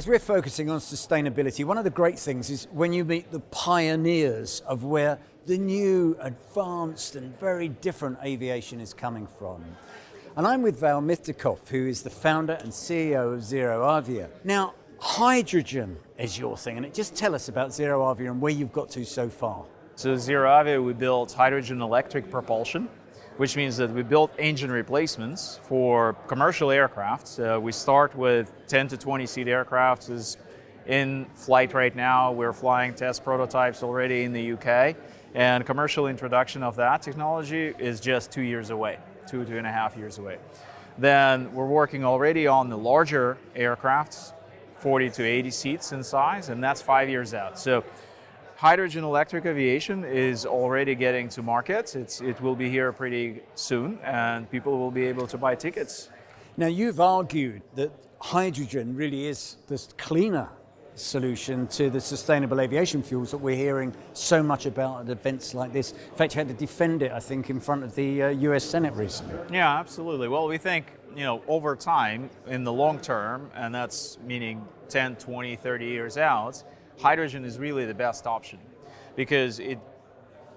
As we're focusing on sustainability, one of the great things is when you meet the pioneers of where the new, advanced and very different aviation is coming from. And I'm with Val Miftakhov, who is the founder and CEO of ZeroAvia. Now, hydrogen is your thing, and just tell us about ZeroAvia and where you've got to so far. So ZeroAvia, we built hydrogen electric propulsion, which means that we built engine replacements for commercial aircraft. We start with 10 to 20 seat aircraft is in flight right now. We're flying test prototypes already in the UK, and commercial introduction of that technology is just 2 years away, 2.5 years away. Then we're working already on the larger aircrafts, 40 to 80 seats in size, and that's 5 years out. So hydrogen electric aviation is already getting to market. It will be here pretty soon, and people will be able to buy tickets. Now, you've argued that hydrogen really is the cleaner solution to the sustainable aviation fuels that we're hearing so much about at events like this. In fact, you had to defend it, I think, in front of the US Senate recently. Yeah, absolutely. Well, we think, over time, in the long term, and that's meaning 10, 20, 30 years out, hydrogen is really the best option because it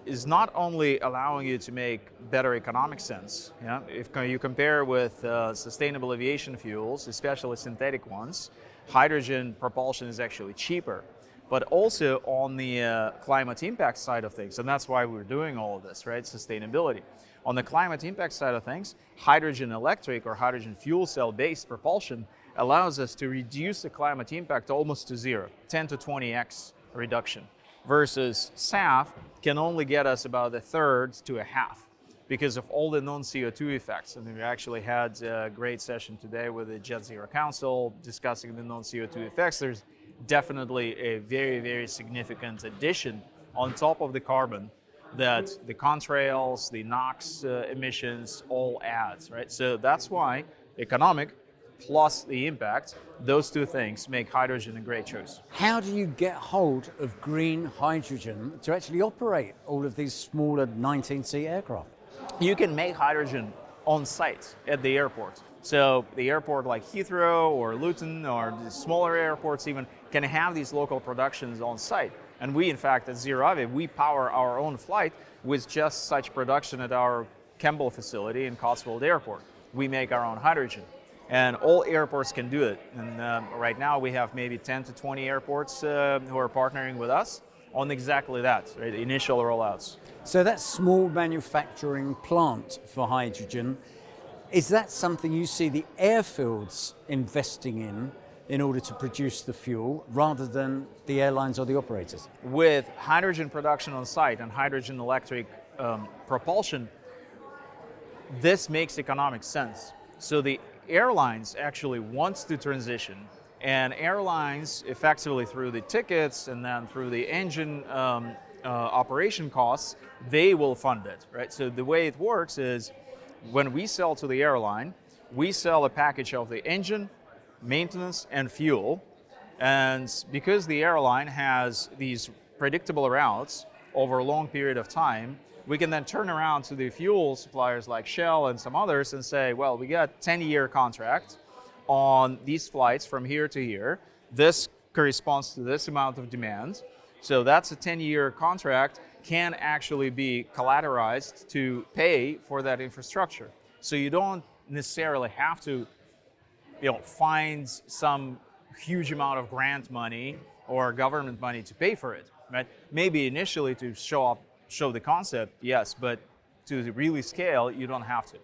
is not only allowing you to make better economic sense. If you compare with sustainable aviation fuels, especially synthetic ones, hydrogen propulsion is actually cheaper, but also on the climate impact side of things, and that's why we're doing all of this, right? Sustainability. On the climate impact side of things, hydrogen electric or hydrogen fuel cell based propulsion allows us to reduce the climate impact almost to zero, 10 to 20x reduction, versus SAF can only get us about a third to a half because of all the non-CO2 effects. And we actually had a great session today with the Jet Zero Council discussing the non-CO2 effects. There's definitely a very, very significant addition on top of the carbon that the contrails, the NOx emissions all adds, right? So that's why economic plus the impact, those two things make hydrogen a great choice. How do you get hold of green hydrogen to actually operate all of these smaller 19-seat aircraft? You can make hydrogen on site at the airport. So the airport like Heathrow or Luton or the smaller airports even can have these local productions on site. And we, in fact, at ZeroAvia, we power our own flight with just such production at our Kemble facility in Cotswold Airport. We make our own hydrogen. And all airports can do it. And right now we have maybe 10 to 20 airports who are partnering with us on exactly that, right? The initial rollouts. So that small manufacturing plant for hydrogen, is that something you see the airfields investing in order to produce the fuel rather than the airlines or the operators? With hydrogen production on site and hydrogen electric propulsion, this makes economic sense. So the airlines actually want to transition, and airlines effectively through the tickets and then through the engine operation costs, they will fund it, right? So the way it works is when we sell to the airline, we sell a package of the engine, maintenance, and fuel. And because the airline has these predictable routes over a long period of time, we can then turn around to the fuel suppliers like Shell and some others and say, well, we got a 10-year contract on these flights from here to here. This corresponds to this amount of demand. So that's a 10-year contract, can actually be collateralized to pay for that infrastructure. So you don't necessarily have to find some huge amount of grant money or government money to pay for it, right? Maybe initially to show the concept, yes, but to really scale, you don't have to.